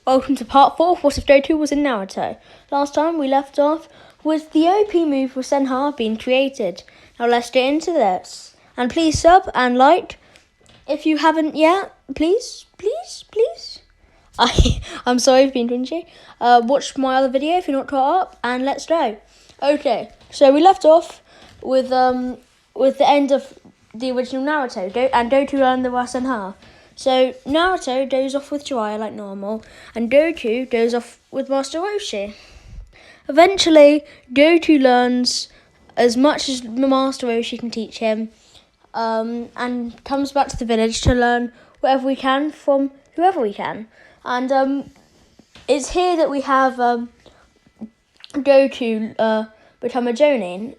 Welcome to part 4 of What If Goku Was in Naruto. Last time we left off with the OP move for Senha being created. Now let's get into this. And please sub and like if you haven't yet. Please. I'm sorry for being cringy. Watch my other video if you're not caught up, and let's go. Okay, so we left off with the end of the original Naruto, and Goku learned the Rasenha. So Naruto goes off with Jiraiya like normal, and Goku goes off with Master Roshi. Eventually, Goku learns as much as Master Roshi can teach him, and comes back to the village to learn whatever we can from whoever we can. And it's here that we have Goku become a Jonin.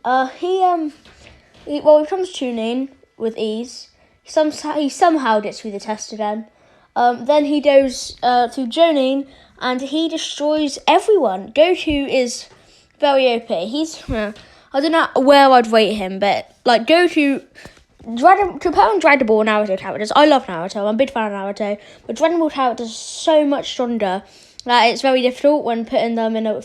He becomes Chunin with ease. He somehow gets through the test again. Then he goes through Jonin, and he destroys everyone. Goku is very OP. I don't know where I'd rate him, but like Goku, comparing Dragon Ball and Naruto characters, I love Naruto. I'm a big fan of Naruto, but Dragon Ball characters are so much stronger that it's very difficult when putting them in a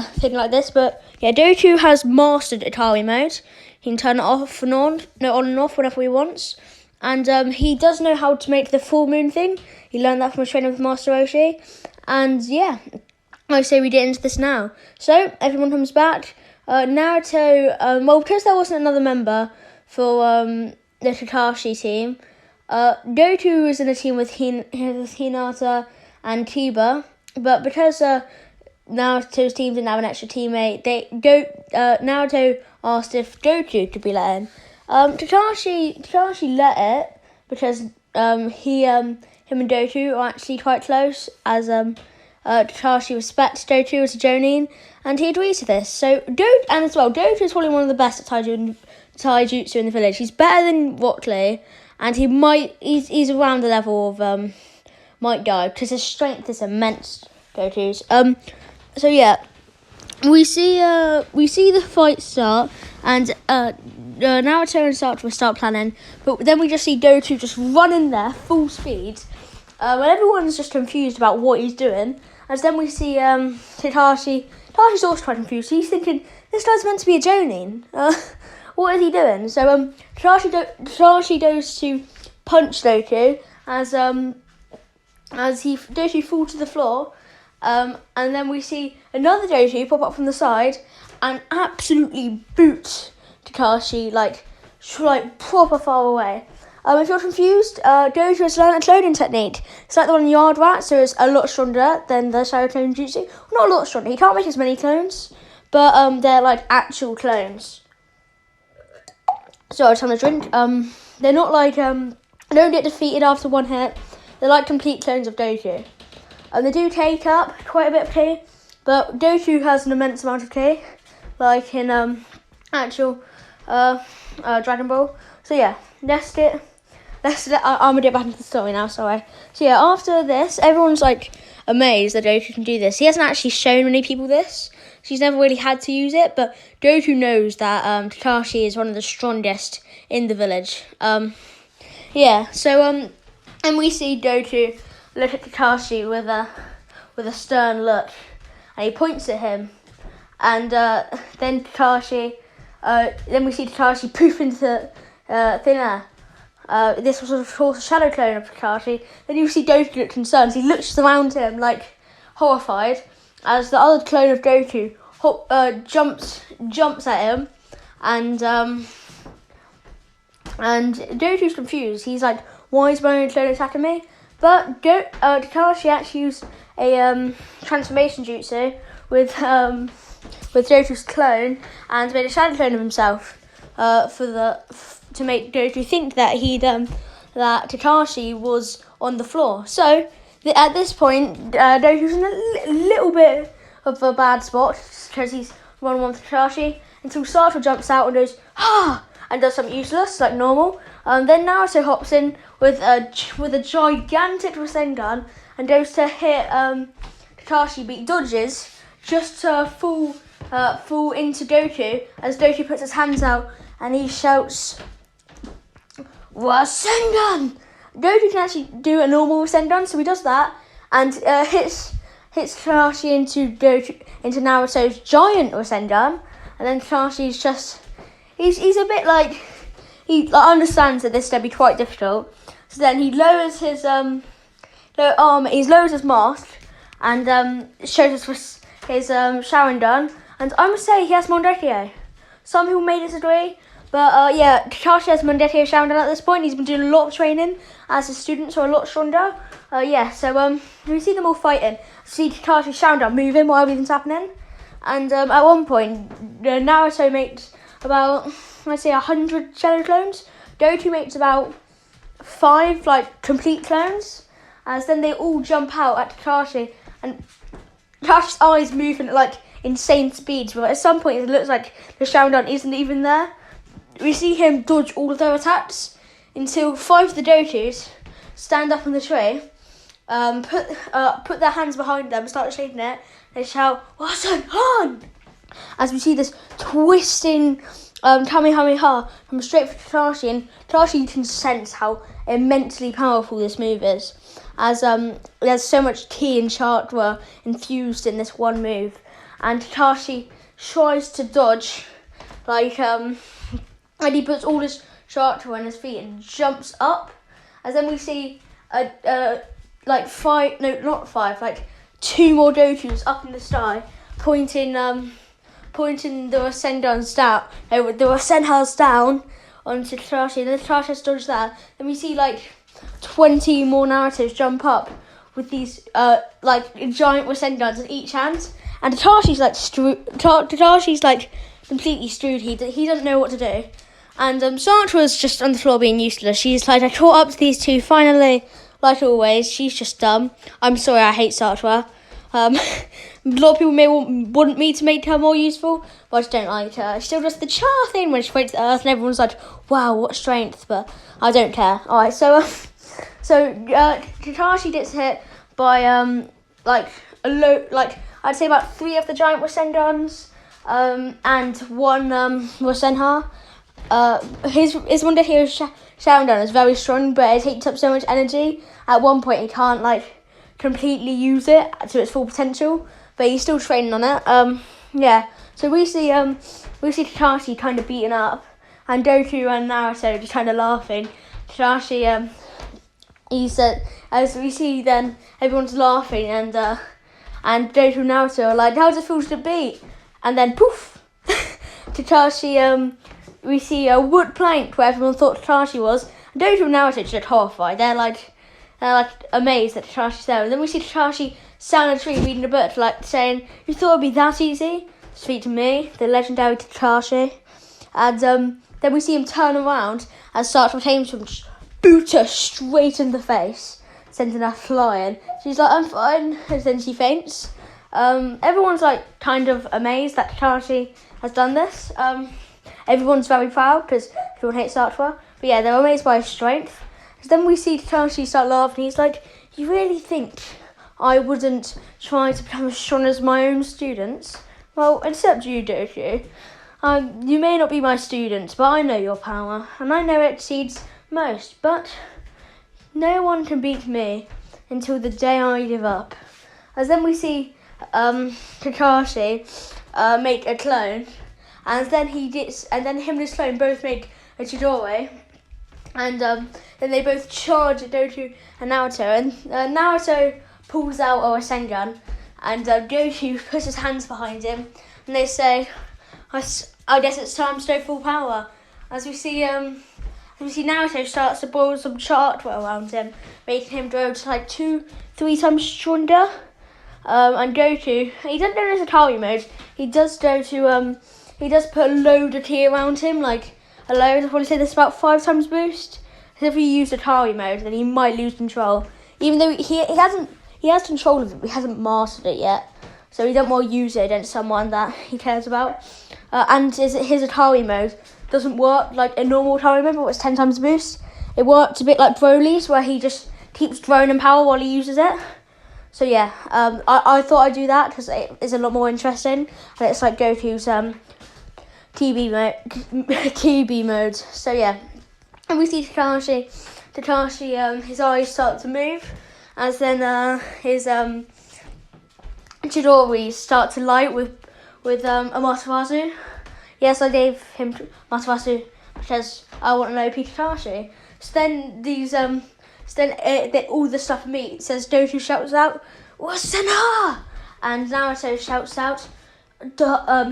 thing like this. But yeah, Goku has mastered Atari mode. He can turn it off and on and off whenever he wants. And he does know how to make the full moon thing. He learned that from his training with Master Roshi. And yeah, I say we get into this now. So everyone comes back. Naruto, because there wasn't another member for the Kakashi team, Goku was in a team with Hinata and Kiba. But because Naruto's team didn't have an extra teammate, Naruto asked if Goku could be let in. Kakashi let it because him and Goku are actually quite close, as Kakashi respects Goku as a Jonin, and he agrees to this. So Goku is probably one of the best at taijutsu in the village. He's better than Rock Lee, and he's around the level of Might Guy, because his strength is immense. Goku's. So yeah, we see the fight start, and Naruto and Sakura start planning, but then we just see Goku just run in there full speed, when everyone's just confused about what he's doing. And then we see Kakashi's also quite confused. He's thinking, this guy's meant to be a Jonin. What is he doing? So Kakashi goes to punch Goku as Goku falls to the floor. And then we see another Goku pop up from the side and absolutely boot Kakashi like proper far away. If you're confused, Goku has learned a cloning technique. It's like the one in Yard Rat, so it's a lot stronger than the Shadow Clone Jutsu. Not a lot stronger. He can't make as many clones, but they're like actual clones. So I just want to drink. They're not like they don't get defeated after one hit. They're like complete clones of Goku. They do take up quite a bit of ki, but Goku has an immense amount of ki, like in actual Dragon Ball. So yeah, I'm gonna get back into the story now. Sorry. So yeah, after this, everyone's like amazed that Goku can do this. He hasn't actually shown many people this. He's never really had to use it, but Goku knows that Kakashi is one of the strongest in the village. Yeah. So and we see Goku look at Kakashi with a stern look, and he points at him, and then we see Kakashi poof into thin air. This was of course a shadow clone of Kakashi. Then you see Goku look concerned. He looks around him like horrified as the other clone of Goku jumps at him, and Goku's confused. He's like, why is my own clone attacking me? But Kakashi actually used a transformation jutsu with Goku's clone and made a shadow clone of himself to make Goku think that that Kakashi was on the floor. So at this point, Goku's in a little bit of a bad spot because he's one-on-one with Kakashi until Sakura jumps out and goes and does something useless like normal. Then Naruto hops in with a gigantic Rasengan and goes to hit Kakashi, but he dodges just to fall into Goku as Goku puts his hands out and he shouts, Rasengan! Goku can actually do a normal Rasengan, so he does that, and hits Kakashi into Naruto's giant Rasengan, and then Kakashi's just he's a bit like he understands that this is going to be quite difficult, so then he lowers his he lowers his mask and shows us his Sharingan, and I must say he has Mondekyo. Some people may disagree, but yeah, Kakashi has Mondekyo Sharingan at this point. He's been doing a lot of training as his students are a lot stronger. So we see them all fighting. See Kakashi Sharingan moving while everything's happening, and at one point Naruto makes about, let's say, 100 shadow clones. Goku makes about 5 complete clones, as then they all jump out at Kakashi, and Kakashi's eyes move at insane speeds, but at some point it looks like the Sharingan isn't even there. We see him dodge all of their attacks until 5 of the Gokus stand up on the tree, put their hands behind them, start shaking it. They shout, "Wasan-han!" As we see this twisting Kamehameha from straight for Kakashi, and Kakashi can sense how immensely powerful this move is, as there's so much ki and chakra infused in this one move, and Kakashi tries to dodge, and he puts all his chakra on his feet and jumps up, as then we see 2 more Gokus up in the sky, pointing the Rasengan's down, the Rasengan's down onto Kakashi, and then Kakashi dodges that. Then we see 20 more Narutos jump up with these giant Rasengans in each hand, and Kakashi's completely screwed. He doesn't know what to do, and Sandra's just on the floor being useless. She's I caught up to these two finally, like always. She's just dumb. I'm sorry, I hate Satra. A lot of people may want me to make her more useful, but I just don't like her. She still does the char thing when she points at the earth, and everyone's like, "Wow, what strength!" But I don't care. All right, so Kakashi gets hit by I'd say about 3 of the giant Rasengans, and 1 Rasengan. His Mondekyo Sharingan is very strong, but it takes up so much energy. At one point, he can't completely use it to its full potential, but he's still training on it. So we see Kakashi kind of beaten up, and Goku and Naruto just kind of laughing. Kakashi, as we see, then everyone's laughing, and Goku and Naruto are like, "How does it feel to beat?" And then poof, Kakashi. We see a wood plank where everyone thought Kakashi was. And Goku and Naruto just horrified. They're amazed that Kakashi's there. And then we see Kakashi sat on a tree reading a book, saying, "You thought it'd be that easy to speak to me, the legendary Kakashi?" And then we see him turn around and start to aim to him, just boot her straight in the face, sending her flying. She's like, "I'm fine," and then she faints. Everyone's kind of amazed that Kakashi has done this. Everyone's very proud because everyone hates Satra. But yeah, they're amazed by his strength. So then we see Kakashi start laughing. He's like, "You really think I wouldn't try to become as strong as my own students? Well, except you, Goku. You may not be my student, but I know your power, and I know it exceeds most. But no one can beat me until the day I give up." As then we see Kakashi make a clone. And then him and his clone both make a Chidori, and then they both charge at Goku and Naruto, and Naruto pulls out a Rasengan, and Goku puts his hands behind him, and they say, I guess it's time to go full power. As we see Naruto starts to boil some chakra around him, making him grow to 2-3 times stronger. And Goku, he doesn't go into Atari mode. He does go to He does put a load of ki around him, a load. I'd probably say this is about 5 times boost. If he used Atari mode, then he might lose control. Even though he has control of it, but he hasn't mastered it yet. So he doesn't want to use it against someone that he cares about. And his Atari mode doesn't work like a normal Atari mode, but it's 10 times boost. It works a bit like Broly's, where he just keeps growing in power while he uses it. So yeah, I thought I'd do that because it is a lot more interesting, and it's like Goku's TB mode. So yeah, and we see Kakashi, his eyes start to move, as then his Chidori start to light with Amaterasu. Yes, I gave him Amaterasu because I want to know Pikachu. So then all the stuff meet. Says Dotu shouts out, "Wasena!" And Naruto shouts out,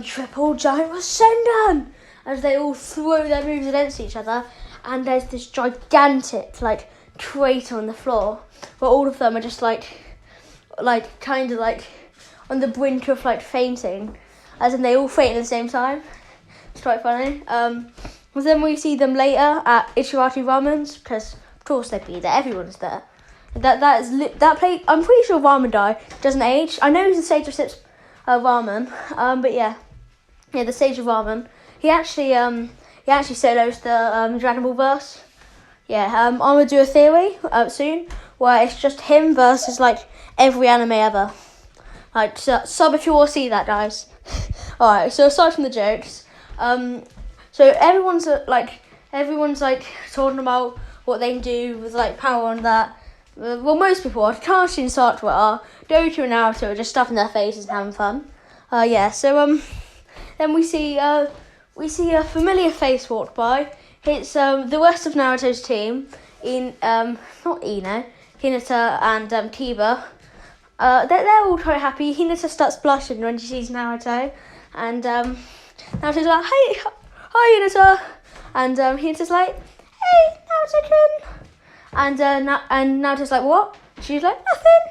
"Triple Giant Rasengan!" As they all throw their moves against each other, and there's this gigantic crater on the floor where all of them are just kind of on the brink of fainting, as in they all faint at the same time. It's quite funny. Then we see them later at Ichirati Ramen's, because of course they'd be there. Everyone's there. That plate. I'm pretty sure Ramen Dai doesn't age. I know he's the sage of sips ramen. But yeah, the sage of ramen. He actually solos the Dragon Ball verse. Yeah. I'm gonna do a theory soon where it's just him versus every anime ever. Sub if you want to see that, guys. All right. So aside from the jokes, so everyone's talking about what they can do with power and that. Well, most people are. Kakashi and Sakura are. Doto and Naruto are just stuffing their faces and having fun. So then we see a familiar face walk by. It's the rest of Naruto's team not Ino, Hinata and Kiba. They're all quite happy. Hinata starts blushing when she sees Naruto, and Naruto's like, "Hey, hi Hinata," and Hinata's like, "Hey, Naruto-kun," and Naruto's like, "What?" She's like, "Nothing."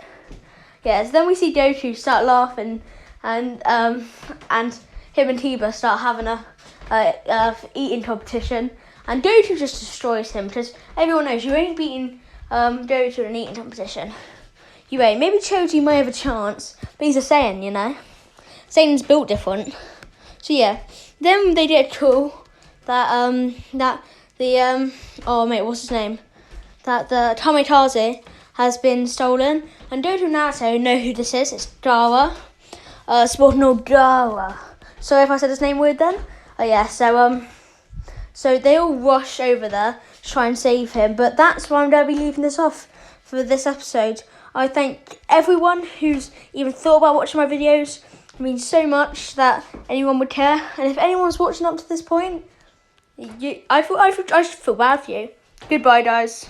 Yeah. So then we see Goku start laughing, and him and Kiba start having a eating competition, and Goku just destroys him because everyone knows you ain't beating Goku in an eating competition. You ain't. Maybe Choji might have a chance, but he's a Saiyan, you know. Saiyan's built different. So yeah, then they get cool that what's his name? That the Kamikaze has been stolen, and Doto and Naruto know who this is. It's Gaara. No Gaara. Sorry if I said his name weird then. Oh yeah. So they all rush over there to try and save him, but that's why I'm going to be leaving this off for this episode. I thank everyone who's even thought about watching my videos. It means so much that anyone would care. And if anyone's watching up to this point, I should feel bad for you. Goodbye, guys.